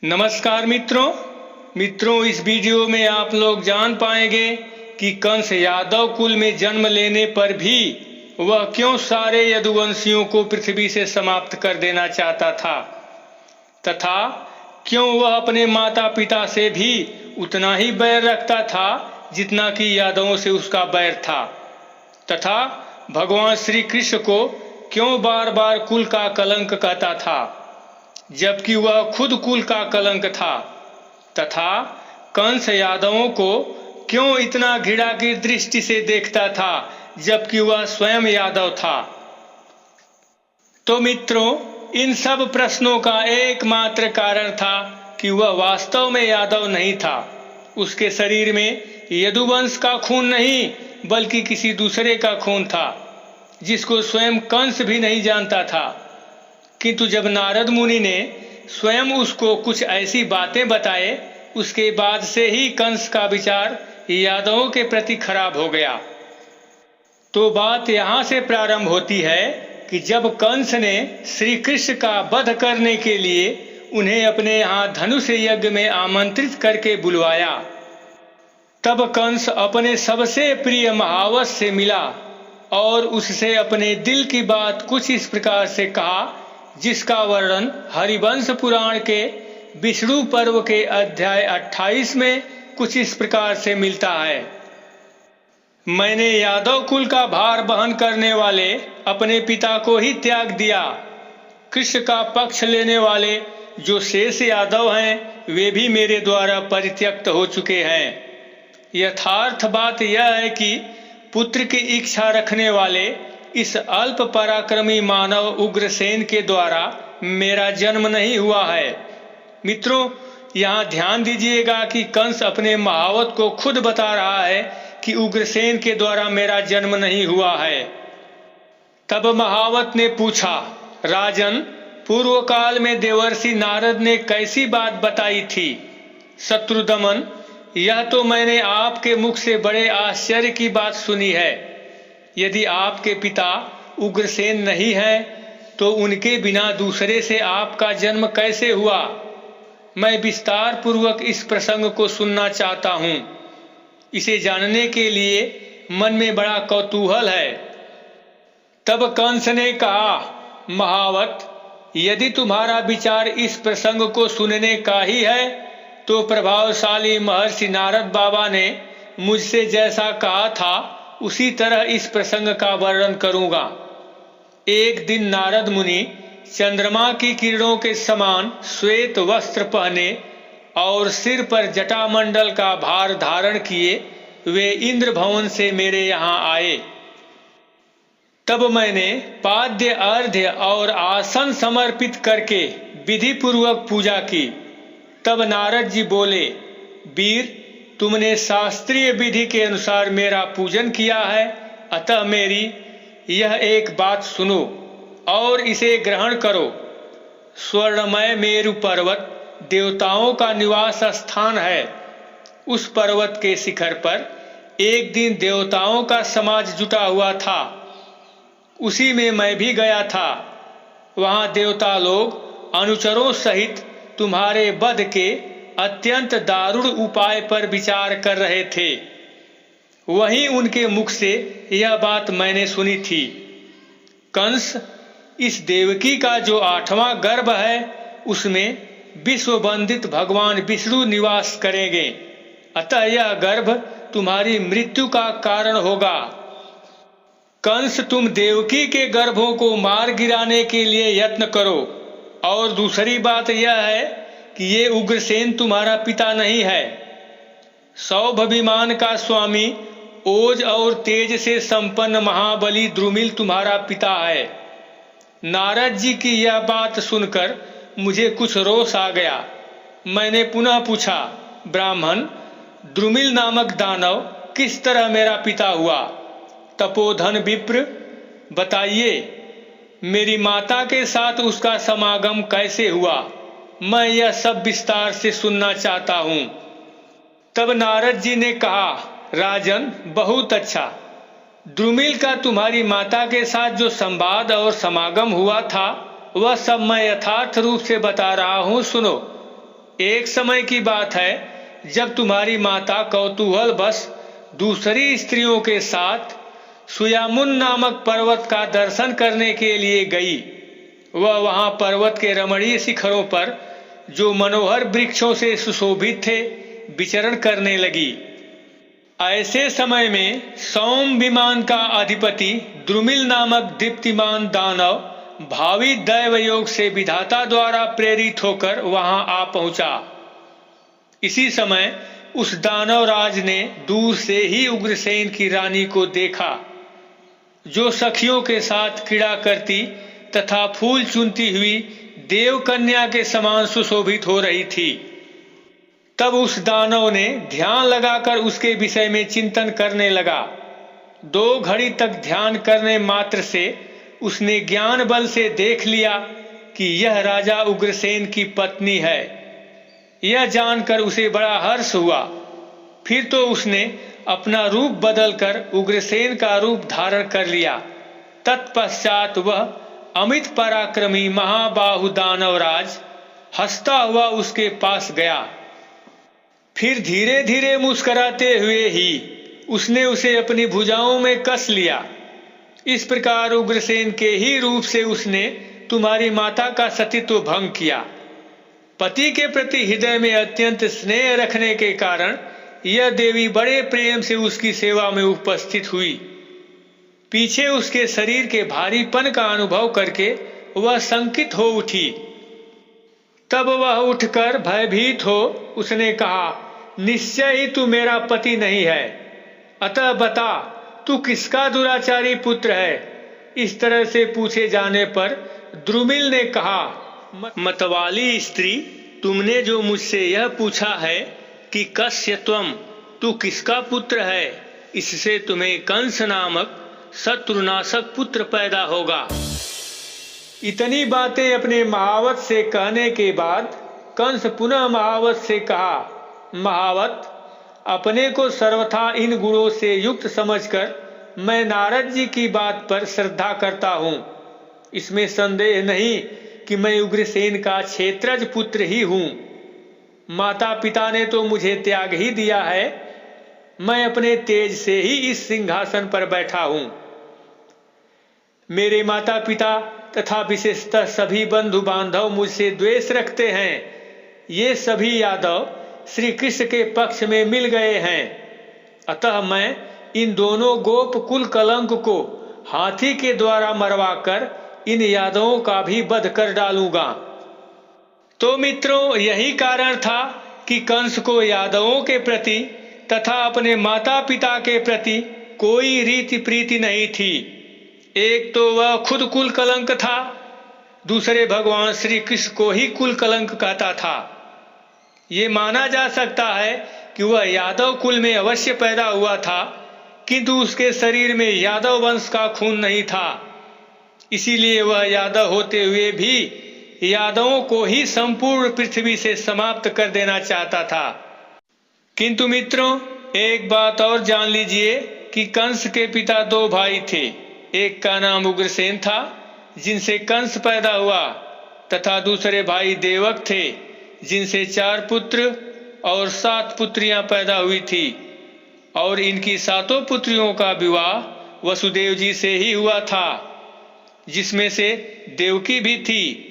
नमस्कार मित्रों इस वीडियो में आप लोग जान पाएंगे कि कंस यादव कुल में जन्म लेने पर भी वह क्यों सारे यदुवंशियों को पृथ्वी से समाप्त कर देना चाहता था तथा क्यों वह अपने माता पिता से भी उतना ही बैर रखता था जितना कि यादवों से उसका बैर था तथा भगवान श्री कृष्ण को क्यों बार बार कुल का कलंक कहता था जबकि वह खुद कुल का कलंक था तथा कंस यादवों को क्यों इतना घृणा की दृष्टि से देखता था जबकि वह स्वयं यादव था। तो मित्रों, इन सब प्रश्नों का एकमात्र कारण था कि वह वास्तव में यादव नहीं था। उसके शरीर में यदुवंश का खून नहीं बल्कि किसी दूसरे का खून था जिसको स्वयं कंस भी नहीं जानता था। किंतु जब नारद मुनि ने स्वयं उसको कुछ ऐसी बातें बताए, उसके बाद से ही कंस का विचार यादवों के प्रति खराब हो गया। तो बात यहाँ से प्रारंभ होती है कि जब कंस ने श्री कृष्ण का वध करने के लिए उन्हें अपने यहाँ धनुष यज्ञ में आमंत्रित करके बुलवाया, तब कंस अपने सबसे प्रिय महावत से मिला और उससे अपने दिल की बात कुछ इस प्रकार से कहा जिसका वर्णन हरिवंश पुराण के विष्णु पर्व के अध्याय 28 में कुछ इस प्रकार से मिलता है। मैंने यादव कुल का भार वहन करने वाले अपने पिता को ही त्याग दिया। कृष्ण का पक्ष लेने वाले जो शेष यादव हैं वे भी मेरे द्वारा परित्यक्त हो चुके हैं। यथार्थ बात यह है कि पुत्र की इच्छा रखने वाले इस अल्प पराक्रमी मानव उग्रसेन के द्वारा मेरा जन्म नहीं हुआ है। मित्रों, यहाँ ध्यान दीजिएगा कि कंस अपने महावत को खुद बता रहा है कि उग्रसेन के द्वारा मेरा जन्म नहीं हुआ है। तब महावत ने पूछा, राजन, पूर्व काल में देवर्षि नारद ने कैसी बात बताई थी? शत्रुदमन, यह तो मैंने आपके मुख से बड़े आश्चर्य की बात सुनी है। यदि आपके पिता उग्रसेन नहीं है तो उनके बिना दूसरे से आपका जन्म कैसे हुआ? मैं विस्तार पूर्वक इस प्रसंग को सुनना चाहता हूँ। इसे जानने के लिए मन में बड़ा कौतूहल है। तब कंस ने कहा, महावत, यदि तुम्हारा विचार इस प्रसंग को सुनने का ही है तो प्रभावशाली महर्षि नारद बाबा ने मुझसे जैसा कहा था उसी तरह इस प्रसंग का वर्णन करूंगा। एक दिन नारद मुनि चंद्रमा की किरणों के समान श्वेत वस्त्र पहने और सिर पर जटामंडल का भार धारण किए वे इंद्र भवन से मेरे यहाँ आए। तब मैंने पाद्य अर्घ्य और आसन समर्पित करके विधि पूर्वक पूजा की। तब नारद जी बोले, वीर, तुमने शास्त्रीय विधि के अनुसार मेरा पूजन किया है, अतः मेरी यह एक बात सुनो और इसे ग्रहण करो। स्वर्णमय मेरु पर्वत देवताओं का निवास स्थान है। उस पर्वत के शिखर पर एक दिन देवताओं का समाज जुटा हुआ था। उसी में मैं भी गया था। वहाँ देवता लोग अनुचरों सहित तुम्हारे वध के अत्यंत दारुण उपाय पर विचार कर रहे थे। वहीं उनके मुख से यह बात मैंने सुनी थी। कंस, इस देवकी का जो 8वां गर्भ है उसमें विश्व वंदित भगवान विष्णु निवास करेंगे, अतः यह गर्भ तुम्हारी मृत्यु का कारण होगा। कंस, तुम देवकी के गर्भों को मार गिराने के लिए यत्न करो। और दूसरी बात यह है कि ये उग्रसेन तुम्हारा पिता नहीं है। सौभविमान का स्वामी ओज और तेज से संपन्न महाबली द्रुमिल तुम्हारा पिता है। नारद जी की यह बात सुनकर मुझे कुछ रोष आ गया। मैंने पुनः पूछा, ब्राह्मण, द्रुमिल नामक दानव किस तरह मेरा पिता हुआ? तपोधन विप्र, बताइए, मेरी माता के साथ उसका समागम कैसे हुआ? मैं यह सब विस्तार से सुनना चाहता हूँ। तब नारद जी ने कहा, राजन, बहुत अच्छा। द्रुमिल का तुम्हारी माता के साथ जो संवाद और समागम हुआ था वह सब मैं यथार्थ रूप से बता रहा हूँ, सुनो। एक समय की बात है जब तुम्हारी माता कौतूहल बस दूसरी स्त्रियों के साथ सुयामुन नामक पर्वत का दर्शन करने के लिए गई। वह वहां पर्वत के रमणीय शिखरों पर, जो मनोहर वृक्षों से सुशोभित थे, विचरण करने लगी। ऐसे समय में सौम विमान का अधिपति द्रुमिल नामक दीप्तिमान दानव भावी दैव योग से विधाता द्वारा प्रेरित होकर वहां आ पहुंचा। इसी समय उस दानव राज ने दूर से ही उग्रसेन की रानी को देखा, जो सखियों के साथ क्रीड़ा करती तथा फूल चुनती हुई देव कन्या के समान सुशोभित हो रही थी। तब उस दानव ने ध्यान लगाकर उसके विषय में चिंतन करने लगा। 2 घड़ी तक ध्यान करने मात्र से उसने ज्ञान बल से देख लिया कि यह राजा उग्रसेन की पत्नी है। यह जानकर उसे बड़ा हर्ष हुआ। फिर तो उसने अपना रूप बदलकर उग्रसेन का रूप धारण कर लिया। तत्पश्चात वह अमित पराक्रमी महाबाहु दानवराज हंसता हुआ उसके पास गया। फिर धीरे धीरे मुस्कुराते हुए ही उसने उसे अपनी भुजाओं में कस लिया। इस प्रकार उग्रसेन के ही रूप से उसने तुम्हारी माता का सतीत्व भंग किया। पति के प्रति हृदय में अत्यंत स्नेह रखने के कारण यह देवी बड़े प्रेम से उसकी सेवा में उपस्थित हुई। पीछे उसके शरीर के भारीपन का अनुभव करके वह शंकित हो उठी। तब वह उठकर भयभीत हो उसने कहा, निश्चय ही तू मेरा पति नहीं है, अतः बता तू किसका दुराचारी पुत्र है। इस तरह से पूछे जाने पर द्रुमिल ने कहा, मतवाली स्त्री, तुमने जो मुझसे यह पूछा है कि कस्य त्वम, तू किसका पुत्र है, इससे तुम्हें कंस नामक शत्रुनाशक पुत्र पैदा होगा। इतनी बातें अपने महावत से कहने के बाद कंस पुनः महावत से कहा, महावत, अपने को सर्वथा इन गुणों से युक्त समझकर मैं नारद जी की बात पर श्रद्धा करता हूँ। इसमें संदेह नहीं कि मैं उग्रसेन का क्षेत्रज पुत्र ही हूँ। माता पिता ने तो मुझे त्याग ही दिया है, मैं अपने तेज से ही इस सिंहासन पर बैठा हूँ। मेरे माता पिता तथा विशेषतः सभी बंधु बांधव मुझसे द्वेष रखते हैं। ये सभी यादव श्री कृष्ण के पक्ष में मिल गए हैं। अतः मैं इन दोनों गोप कुल कलंक को हाथी के द्वारा मरवाकर इन यादवों का भी वध कर डालूंगा। तो मित्रों, यही कारण था कि कंस को यादवों के प्रति तथा अपने माता पिता के प्रति कोई रीति प्रीति नहीं थी। एक तो वह खुद कुल कलंक था, दूसरे भगवान श्री कृष्ण को ही कुल कलंक कहता था। ये माना जा सकता है कि वह यादव कुल में अवश्य पैदा हुआ था, किंतु उसके शरीर में यादव वंश का खून नहीं था। इसीलिए वह यादव होते हुए भी यादवों को ही संपूर्ण पृथ्वी से समाप्त कर देना चाहता था। किंतु मित्रों, एक बात और जान लीजिए कि कंस के पिता 2 भाई थे। एक का नाम उग्रसेन था, जिनसे कंस पैदा हुआ, तथा दूसरे भाई देवक थे, जिनसे 4 पुत्र और 7 पुत्रियां पैदा हुई थी। और इनकी 7 पुत्रियों का विवाह वसुदेव जी से ही हुआ था, जिसमें से देवकी भी थी,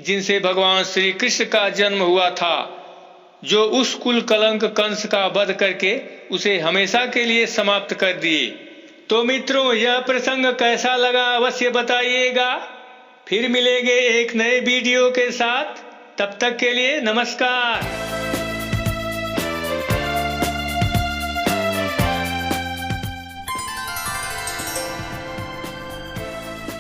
जिनसे भगवान श्री कृष्ण का जन्म हुआ था, जो उस कुल कलंक कंस का वध करके उसे हमेशा के लिए समाप्त कर दिए। तो मित्रों, यह प्रसंग कैसा लगा अवश्य बताइएगा। फिर मिलेंगे एक नए वीडियो के साथ। तब तक के लिए नमस्कार।